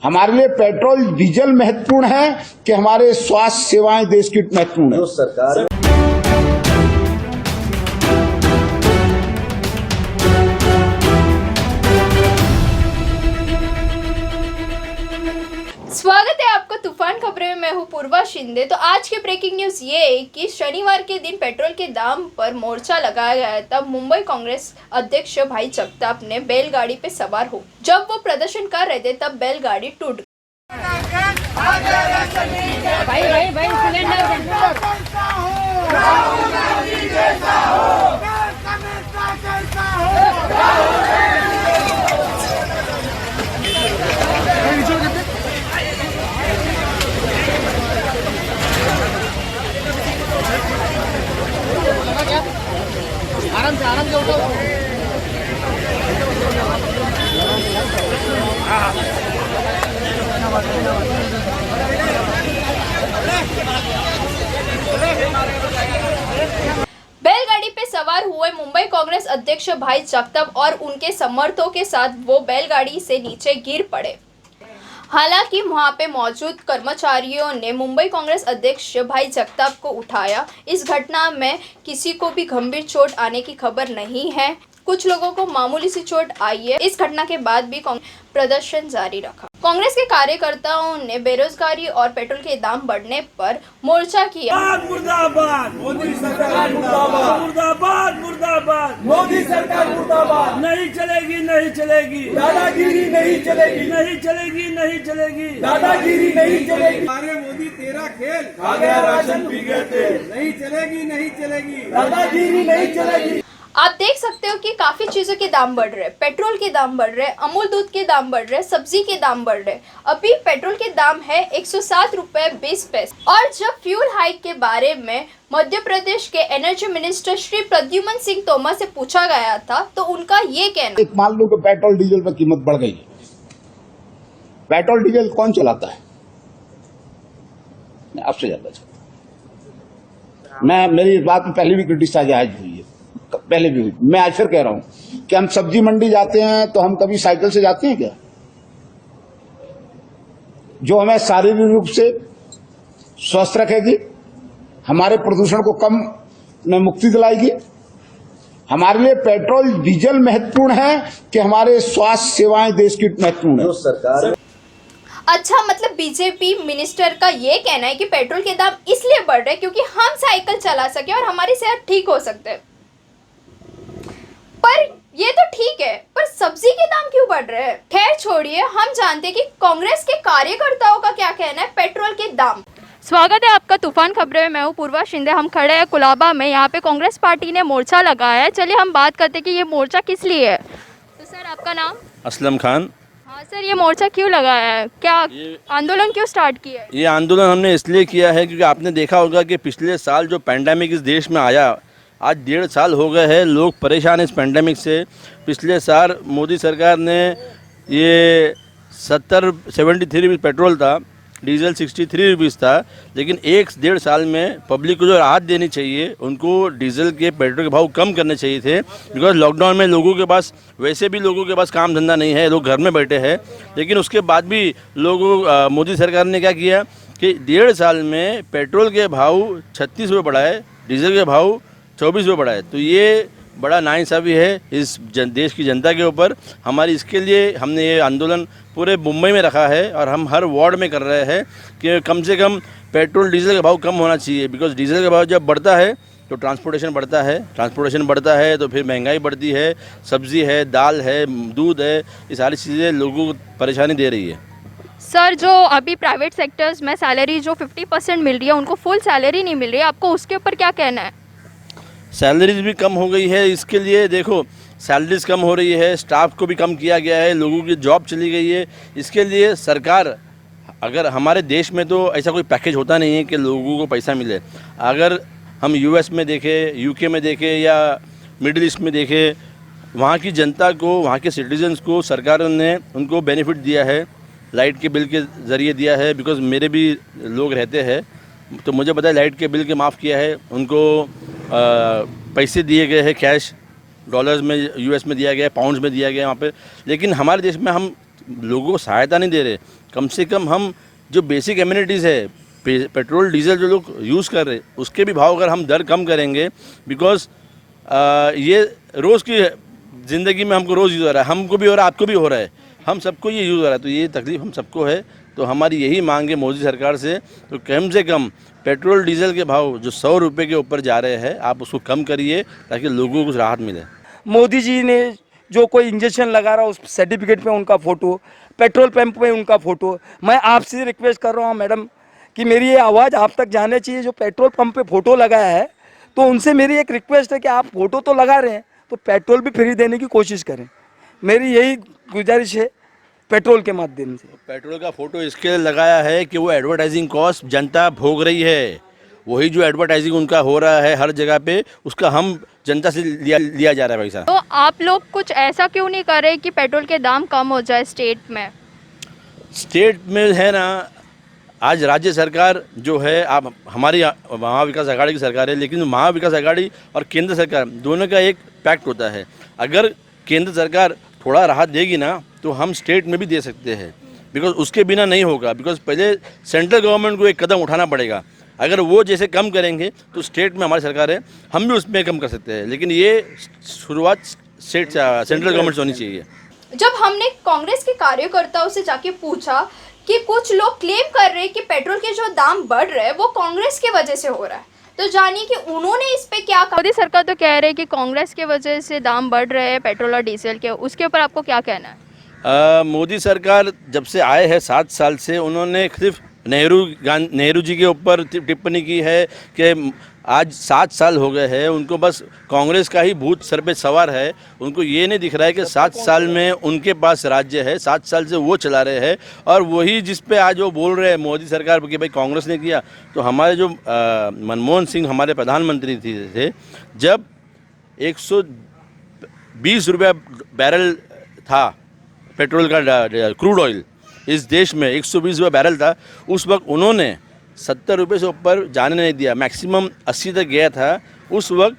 हमारे लिए petrol diesel महत्वपूर्ण है कि हमारे स्वास्थ्य सेवाएं देश की महत्वपूर्ण है। जो सरकार स्वागत है आपका तूफान खबरें में। मैं हूं पूर्वा शिंदे। तो आज की ब्रेकिंग न्यूज ये है कि शनिवार के दिन पेट्रोल के दाम पर मोर्चा लगाया गया। तब मुंबई कांग्रेस अध्यक्ष भाई जगताप ने बैलगाड़ी पे सवार हो जब वो प्रदर्शन कर रहे थे तब बैलगाड़ी टूट गई। भाई सिलेंडर आराम से उठो। बैलगाड़ी पे सवार हुए मुंबई कांग्रेस अध्यक्ष भाई जगताप और उनके समर्थकों के साथ वो बैलगाड़ी से नीचे गिर पड़े। हालांकि वहां पे मौजूद कर्मचारियों ने मुंबई कांग्रेस अध्यक्ष भाई जगताप को उठाया। इस घटना में किसी को भी गंभीर चोट आने की खबर नहीं है। कुछ लोगों को मामूली सी चोट आई है। इस घटना के बाद भी प्रदर्शन जारी रखा। कांग्रेस के कार्यकर्ताओं ने बेरोजगारी और पेट्रोल के दाम बढ़ने पर मोर्चा किया। मुर्दाबाद मोदी सरकार, मुर्दाबाद मुर्दाबाद मुर्दाबाद मोदी सरकार, मुर्दाबाद। नहीं चलेगी, नहीं चलेगी, दादागिरी नहीं चलेगी, नहीं चलेगी, नहीं चलेगी, दादागिरी नहीं चलेगी। अरे मोदी तेरा खेल खा गया राशन पी गए थे। नहीं चलेगी, नहीं चलेगी, दादागिरी नहीं चलेगी। आप देख सकते हो कि काफी चीजों के दाम बढ़ रहे हैं। पेट्रोल के दाम बढ़ रहे हैं, अमूल दूध के दाम बढ़ रहे हैं, सब्जी के दाम बढ़ रहे हैं। अभी पेट्रोल के दाम है 107 रुपए 20 पैसे। और जब फ्यूल हाइक के बारे में मध्य प्रदेश के एनर्जी मिनिस्टर श्री प्रद्युमन सिंह तोमर से पूछा गया था तो उनका ये कहना। एक मान लो कि पेट्रोल डीजल पर कीमत बढ़ गई। पेट्रोल डीजल कौन चलाता है? आपसे ज्यादा चलाता। मैं मेरी इस बात में पहले भी क्रिटिसाइज हुई है, पहले भी हुई। मैं आज फिर कह रहा हूं कि हम सब्जी मंडी जाते हैं तो हम कभी साइकिल से जाते हैं क्या? जो हमें शारीरिक रूप से स्वस्थ रखेगी, हमारे प्रदूषण को कम में मुक्ति दिलाएगी। हमारे लिए पेट्रोल डीजल महत्वपूर्ण है कि हमारे स्वास्थ्य सेवाएं देश की महत्वपूर्ण है। जो सरकार अच्छा, मतलब बीजेपी मिनिस्टर का ये कहना है कि पेट्रोल के दाम इसलिए बढ़ रहे हैं क्योंकि हम साइकिल चला सके और हमारी सेहत ठीक हो सकते हैं। पर ये तो ठीक है, पर सब्जी के दाम क्यों बढ़ रहे हैं? खैर छोड़िए, हम जानते हैं कि कांग्रेस के कार्यकर्ताओं का क्या कहना है पेट्रोल के दाम। स्वागत है आपका तूफान खबरें में। मैं हूँ पूर्वा शिंदे। हम खड़े हैं कुलाबा में। यहाँ पे कांग्रेस पार्टी ने मोर्चा लगाया है। चलिए हम बात करते हैं कि ये मोर्चा किस लिए है। तो सर, आपका नाम? असलम खान। हाँ सर, ये मोर्चा क्यों लगाया है? क्या आंदोलन क्यों स्टार्ट किया है? ये आंदोलन हमने इसलिए किया है क्योंकि आपने देखा होगा कि पिछले साल जो पैंडेमिक इस देश में आया, आज 1.5 साल हो गए हैं, लोग परेशान हैं इस पैंडेमिक से। पिछले साल मोदी सरकार ने ये 73 रुपीज़ पेट्रोल था, डीजल 63 रुपीज़ था, लेकिन 1.5 साल में पब्लिक को जो राहत देनी चाहिए, उनको डीजल के पेट्रोल के भाव कम करने चाहिए थे। बिकॉज लॉकडाउन में लोगों के पास वैसे भी लोगों के पास काम धंधा नहीं है, लोग घर में बैठे हैं। लेकिन उसके बाद भी लोगों मोदी सरकार ने क्या किया कि 1.5 साल में पेट्रोल के भाव 36 रुपये बढ़ाए, डीजल के भाव 24 रुपये बढ़ाए। तो ये बड़ा नाइंसाफ़ी है इस देश की जनता के ऊपर। हमारी इसके लिए हमने ये आंदोलन पूरे मुंबई में रखा है और हम हर वार्ड में कर रहे हैं कि कम से कम पेट्रोल डीजल का भाव कम होना चाहिए। बिकॉज डीजल का भाव जब बढ़ता है तो ट्रांसपोर्टेशन बढ़ता है तो फिर महंगाई बढ़ती है, सब्ज़ी है, दाल है, दूध है, ये सारी चीज़ें लोगों को परेशानी दे रही है। सर, जो अभी प्राइवेट सेक्टर्स में सैलरी जो 50% मिल रही है, उनको फुल सैलरी नहीं मिल रही है, आपको उसके ऊपर क्या कहना है? सैलरीज भी कम हो गई है। इसके लिए देखो, सैलरीज कम हो रही है, स्टाफ को भी कम किया गया है, लोगों की जॉब चली गई है। इसके लिए सरकार, अगर हमारे देश में तो ऐसा कोई पैकेज होता नहीं है कि लोगों को पैसा मिले। अगर हम यूएस में देखें, यूके में देखें या मिडिल ईस्ट में देखें, वहाँ की जनता को, वहाँ के सिटीजन्स को सरकार ने उनको बेनिफिट दिया है, लाइट के बिल के ज़रिए दिया है। बिकॉज़ मेरे भी लोग रहते हैं तो मुझे पता है लाइट के बिल के माफ़ किया है, उनको पैसे दिए गए हैं, कैश डॉलर्स में यूएस में दिया गया है, पाउंड्स में दिया गया है वहाँ पे। लेकिन हमारे देश में हम लोगों को सहायता नहीं दे रहे। कम से कम हम जो बेसिक एमिनिटीज़ है, पेट्रोल डीजल जो लोग यूज़ कर रहे हैं उसके भी भाव अगर हम दर कम करेंगे, बिकॉज ये रोज़ की ज़िंदगी में हमको रोज़ यूज़ हो रहा है, हमको भी हो रहा है, आपको भी हो रहा है, हम सबको ये यूज़ हो रहा है, तो ये तकलीफ़ हम सबको है। तो हमारी यही मांग है मोदी सरकार से, तो कम से कम पेट्रोल डीजल के भाव जो 100 रुपये के ऊपर जा रहे हैं आप उसको कम करिए ताकि लोगों को कुछ राहत मिले। मोदी जी ने जो कोई इंजेक्शन लगा रहा है उस सर्टिफिकेट पे उनका फ़ोटो, पेट्रोल पंप पे उनका फ़ोटो। मैं आपसे रिक्वेस्ट कर रहा हूँ मैडम कि मेरी ये आवाज़ आप तक जाने चाहिए। जो पेट्रोल पंप पे फ़ोटो लगाया है तो उनसे मेरी एक रिक्वेस्ट है कि आप फ़ोटो तो लगा रहे हैं तो पेट्रोल भी फ्री देने की कोशिश करें। मेरी यही गुजारिश है पेट्रोल के माध्यम से। पेट्रोल का फोटो इसके लिए लगाया है कि वो एडवर्टाइजिंग कॉस्ट जनता भोग रही है, वही जो एडवर्टाइजिंग उनका हो रहा है हर जगह पे, उसका हम जनता से लिया जा रहा है पैसा। तो आप लोग कुछ ऐसा क्यों नहीं कर रहे कि पेट्रोल के दाम कम हो जाए स्टेट में? स्टेट में है ना, आज राज्य सरकार जो है, आप हमारी महाविकास आघाड़ी की सरकार है, लेकिन महाविकास आघाड़ी और केंद्र सरकार दोनों का एक पैक्ट होता है। अगर केंद्र सरकार थोड़ा राहत देगी ना तो हम स्टेट में भी दे सकते हैं, बिकॉज उसके बिना नहीं होगा, बिकॉज पहले सेंट्रल गवर्नमेंट को एक कदम उठाना पड़ेगा। अगर वो जैसे कम करेंगे तो स्टेट में हमारी सरकार है, हम भी उसमें कम कर सकते हैं, लेकिन ये शुरुआत सेंट्रल गवर्नमेंट से होनी चाहिए। जब हमने कांग्रेस के कार्यकर्ताओं से जाके पूछा कि कुछ लोग क्लेम कर रहे हैं कि पेट्रोल के जो दाम बढ़ रहे हैं वो कांग्रेस की वजह से हो रहा है, तो जानिए कि उन्होंने इस पे क्या कहा। मोदी सरकार तो कह रहे हैं कि कांग्रेस की वजह से दाम बढ़ रहे हैं पेट्रोल और डीजल के, उसके ऊपर आपको क्या कहना है? मोदी सरकार जब से आए हैं 7 साल से, उन्होंने सिर्फ नेहरू जी के ऊपर टिप्पणी की है कि आज 7 साल हो गए हैं, उनको बस कांग्रेस का ही भूत सर पे सवार है। उनको ये नहीं दिख रहा है कि 7 साल में उनके पास राज्य है, 7 साल से वो चला रहे हैं, और वही जिस पे आज वो बोल रहे हैं मोदी सरकार कि भाई कांग्रेस ने किया। तो हमारे जो मनमोहन सिंह हमारे प्रधानमंत्री थे, जब 120 रुपया बैरल था पेट्रोल का, क्रूड ऑयल इस देश में 120 रुपये बैरल था, उस वक्त उन्होंने 70 रुपये से ऊपर जाने नहीं दिया, मैक्सिमम 80 तक गया था। उस वक्त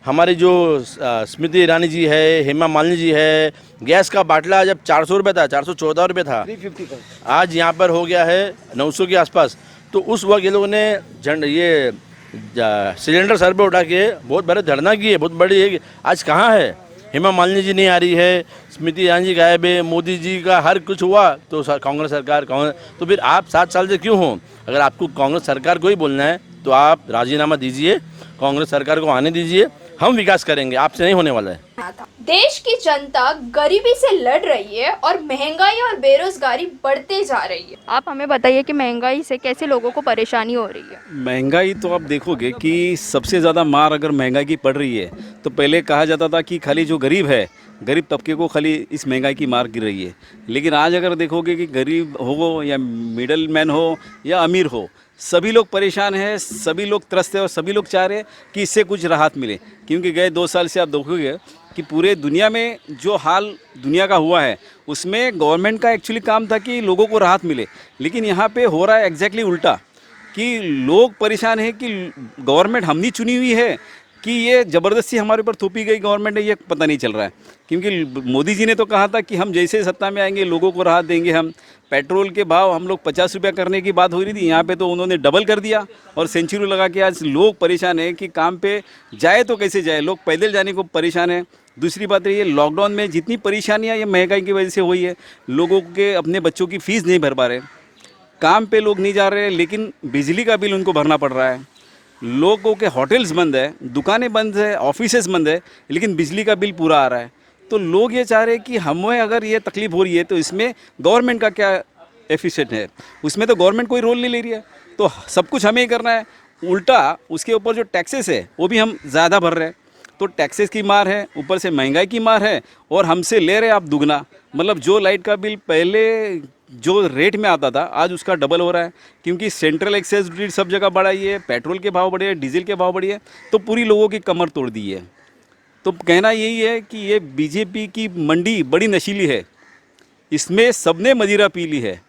हमारी जो स्मृति ईरानी जी है, हेमा मालिनी जी है, गैस का बाटला जब 400 रुपये था, 414 रुपये था, 350 आज यहाँ पर हो गया है 900 के आसपास। तो उस वक्त ये लोगों ने ये सिलेंडर सर पे उठा के बहुत बड़े धरना किए, बहुत बड़ी है। आज कहाँ है? हेमा मालिनी जी नहीं आ रही है, स्मृति ईरानी जी गायब है, मोदी जी का हर कुछ हुआ तो कांग्रेस सरकार, तो फिर आप 7 साल से क्यों हो? अगर आपको कांग्रेस सरकार को ही बोलना है तो आप राजीनामा दीजिए, कांग्रेस सरकार को आने दीजिए, हम विकास करेंगे, आपसे नहीं होने वाला है। देश की जनता गरीबी से लड़ रही है और महंगाई और बेरोजगारी बढ़ते जा रही है। आप हमें बताइए कि महंगाई से कैसे लोगों को परेशानी हो रही है? महंगाई तो आप देखोगे कि सबसे ज़्यादा मार अगर महंगाई की पड़ रही है तो पहले कहा जाता था कि खाली जो गरीब है, गरीब तबके को खाली इस महंगाई की मार गिर रही है। लेकिन आज अगर देखोगे कि गरीब हो या मिडल मैन हो या अमीर हो, सभी लोग परेशान हैं, सभी लोग त्रस्त हैं और सभी लोग चाह रहे हैं कि इससे कुछ राहत मिले। क्योंकि गए 2 साल से आप देखोगे कि पूरे दुनिया में जो हाल दुनिया का हुआ है उसमें गवर्नमेंट का एक्चुअली काम था कि लोगों को राहत मिले, लेकिन यहाँ पे हो रहा है एग्जैक्टली उल्टा कि लोग परेशान हैं कि गवर्नमेंट हमने चुनी हुई है कि ये ज़बरदस्ती हमारे ऊपर थोपी गई गवर्नमेंट है, ये पता नहीं चल रहा है। क्योंकि मोदी जी ने तो कहा था कि हम जैसे सत्ता में आएंगे लोगों को राहत देंगे। हम पेट्रोल के भाव हम लोग 50 रुपया करने की बात हो रही थी, यहाँ पे तो उन्होंने डबल कर दिया और सेंचुरी लगा के आज लोग परेशान हैं कि काम पे जाए तो कैसे जाए, लोग पैदल जाने को परेशान हैं। दूसरी बात ये लॉकडाउन में जितनी परेशानियाँ ये महंगाई की वजह से हुई है, लोगों के अपने बच्चों की फ़ीस नहीं भर पा रहे, काम पे लोग नहीं जा रहे, लेकिन बिजली का बिल उनको भरना पड़ रहा है। लोगों के होटल्स बंद है, दुकानें बंद है, ऑफिसेज बंद है, लेकिन बिजली का बिल पूरा आ रहा है। तो लोग ये चाह रहे हैं कि हमें अगर ये तकलीफ़ हो रही है तो इसमें गवर्नमेंट का क्या एफिशिएंट है? उसमें तो गवर्नमेंट कोई रोल नहीं ले रही है, तो सब कुछ हमें ही करना है। उल्टा उसके ऊपर जो टैक्सेस है वो भी हम ज़्यादा भर रहे हैं, तो टैक्सेस की मार है, ऊपर से महंगाई की मार है और हमसे ले रहे आप दुगना। मतलब जो लाइट का बिल पहले जो रेट में आता था आज उसका डबल हो रहा है, क्योंकि सेंट्रल एक्साइज ड्यूटी सब जगह बढ़ाई है, पेट्रोल के भाव बढ़े हैं, डीजल के भाव बढ़े हैं, तो पूरी लोगों की कमर तोड़ दी है। तो कहना यही है कि ये बीजेपी की मंडी बड़ी नशीली है, इसमें सबने मदिरा पी ली है,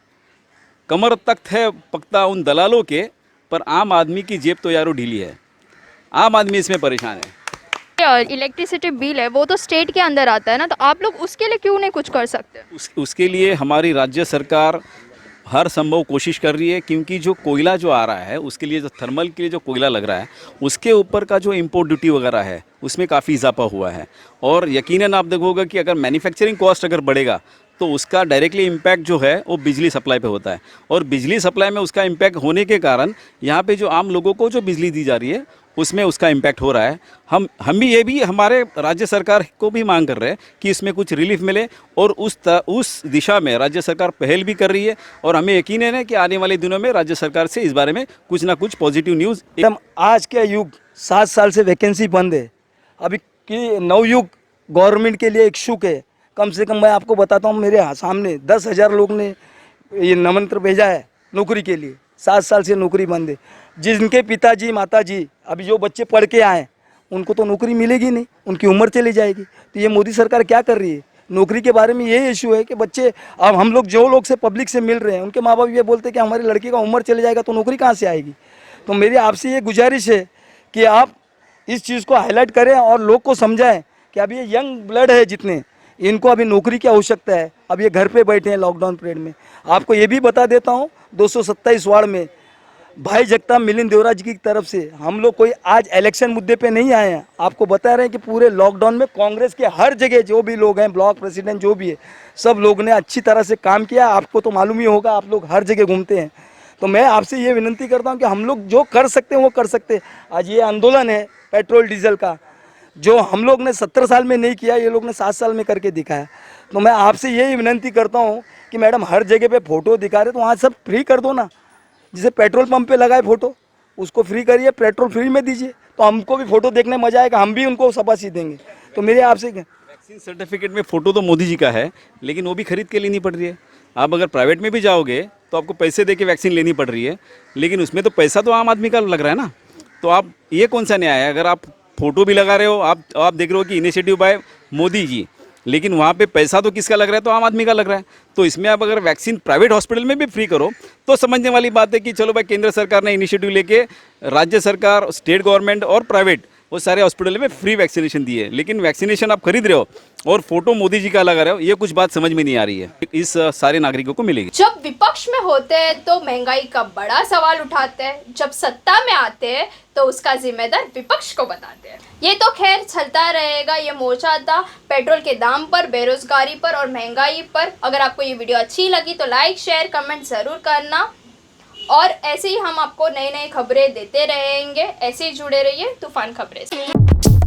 कमर तख्त है पकता उन दलालों के, पर आम आदमी की जेब तो यारो ढीली है, आम आदमी इसमें परेशान है। इलेक्ट्रिसिटी बिल है वो तो स्टेट के अंदर आता है ना, तो आप लोग उसके लिए क्यों नहीं कुछ कर सकते? उसके लिए हमारी राज्य सरकार हर संभव कोशिश कर रही है, क्योंकि जो कोयला जो आ रहा है उसके लिए, जो थर्मल के लिए जो कोयला लग रहा है उसके ऊपर का जो इंपोर्ट ड्यूटी वगैरह है उसमें काफ़ी इजाफा हुआ है। और यकीनन आप देखोगे कि अगर मैन्युफैक्चरिंग कॉस्ट अगर बढ़ेगा तो उसका डायरेक्टली इम्पैक्ट जो है वो बिजली सप्लाई पे होता है, और बिजली सप्लाई में उसका इम्पैक्ट होने के कारण यहाँ पे जो आम लोगों को जो बिजली दी जा रही है उसमें उसका इम्पैक्ट हो रहा है। हम भी ये भी हमारे राज्य सरकार को भी मांग कर रहे हैं कि इसमें कुछ रिलीफ मिले, और उस दिशा में राज्य सरकार पहल भी कर रही है, और हमें यकीन है कि आने वाले दिनों में राज्य सरकार से इस बारे में कुछ ना कुछ पॉजिटिव न्यूज़। एकदम आज के युग 7 साल से वैकेंसी बंद है, अभी की नवयुग गवर्नमेंट के लिए इच्छुक है। कम से कम मैं आपको बताता हूँ, मेरे सामने 10,000 लोग ने ये निमंत्रण भेजा है नौकरी के लिए। 7 साल से नौकरी बंद है। जिनके पिताजी माताजी अभी जो बच्चे पढ़ के आए उनको तो नौकरी मिलेगी नहीं, उनकी उम्र चली जाएगी। तो ये मोदी सरकार क्या कर रही है? नौकरी के बारे में ये इशू है कि बच्चे, अब हम लोग जो लोग से पब्लिक से मिल रहे हैं उनके माँ बाप ये बोलते हैं कि हमारी लड़की का उम्र चले जाएगा तो नौकरी कहाँ से आएगी। तो मेरी आपसे ये गुजारिश है कि आप इस चीज़ को हाईलाइट करें और लोग को समझाएं कि अभी ये यंग ब्लड है जितने, इनको अभी नौकरी की आवश्यकता है। अब ये घर पे बैठे हैं लॉकडाउन पीरियड में। आपको ये भी बता देता हूँ 227 वार्ड में भाई जगताप मिलिंद देवरा जी की तरफ से हम लोग कोई आज इलेक्शन मुद्दे पे नहीं आए हैं। आपको बता रहे हैं कि पूरे लॉकडाउन में कांग्रेस के हर जगह जो भी लोग हैं, ब्लॉक प्रेसिडेंट जो भी है, सब लोग ने अच्छी तरह से काम किया। आपको तो मालूम ही होगा, आप लोग हर जगह घूमते हैं। तो मैं आपसे ये विनती करता हूँ कि हम लोग जो कर सकते हैं वो कर सकते हैं। आज ये आंदोलन है पेट्रोल डीजल का, जो हम लोग ने 17 साल में नहीं किया, ये लोग ने 7 साल में करके दिखाया। तो मैं आपसे यही विनती करता हूँ कि मैडम हर जगह पे फ़ोटो दिखा रहे तो वहाँ सब फ्री कर दो ना। जिसे पेट्रोल पंप पे लगाए फ़ोटो उसको फ्री करिए, पेट्रोल फ्री में दीजिए, तो हमको भी फ़ोटो देखने मजा आएगा, हम भी उनको शाबाशी देंगे। तो मेरे आपसे वैक्सीन सर्टिफिकेट में फ़ोटो तो मोदी जी का है, लेकिन वो भी खरीद के लेनी पड़ रही है। आप अगर प्राइवेट में भी जाओगे तो आपको पैसे दे के वैक्सीन लेनी पड़ रही है, लेकिन उसमें तो पैसा तो आम आदमी का लग रहा है ना। तो आप ये कौन सा न्याय है? अगर आप फ़ोटो भी लगा रहे हो, आप देख रहे हो कि इनिशिएटिव बाय मोदी जी, लेकिन वहाँ पे पैसा तो किसका लग रहा है? तो आम आदमी का लग रहा है। तो इसमें आप अगर वैक्सीन प्राइवेट हॉस्पिटल में भी फ्री करो तो समझने वाली बात है कि चलो भाई, केंद्र सरकार ने इनिशिएटिव लेके राज्य सरकार, स्टेट गवर्नमेंट और प्राइवेट वो सारे हॉस्पिटल में फ्री वैक्सीनेशन दी है। लेकिन वैक्सीनेशन आप खरीद रहे हो और फोटो मोदी जी का लगा रहे हो, ये कुछ बात समझ में नहीं आ रही है। इस सारे नागरिकों को मिलेगी। जब विपक्ष में होते हैं तो महंगाई का बड़ा सवाल उठाते हैं, जब सत्ता में आते हैं तो उसका जिम्मेदार विपक्ष को बताते हैं। ये तो खैर चलता रहेगा। ये मोर्चा था पेट्रोल के दाम पर, बेरोजगारी पर और महंगाई पर। अगर आपको ये वीडियो अच्छी लगी तो लाइक, शेयर, कमेंट जरूर करना, और ऐसे ही हम आपको नई नई खबरें देते रहेंगे। ऐसे ही जुड़े रहिए तूफान खबरें से।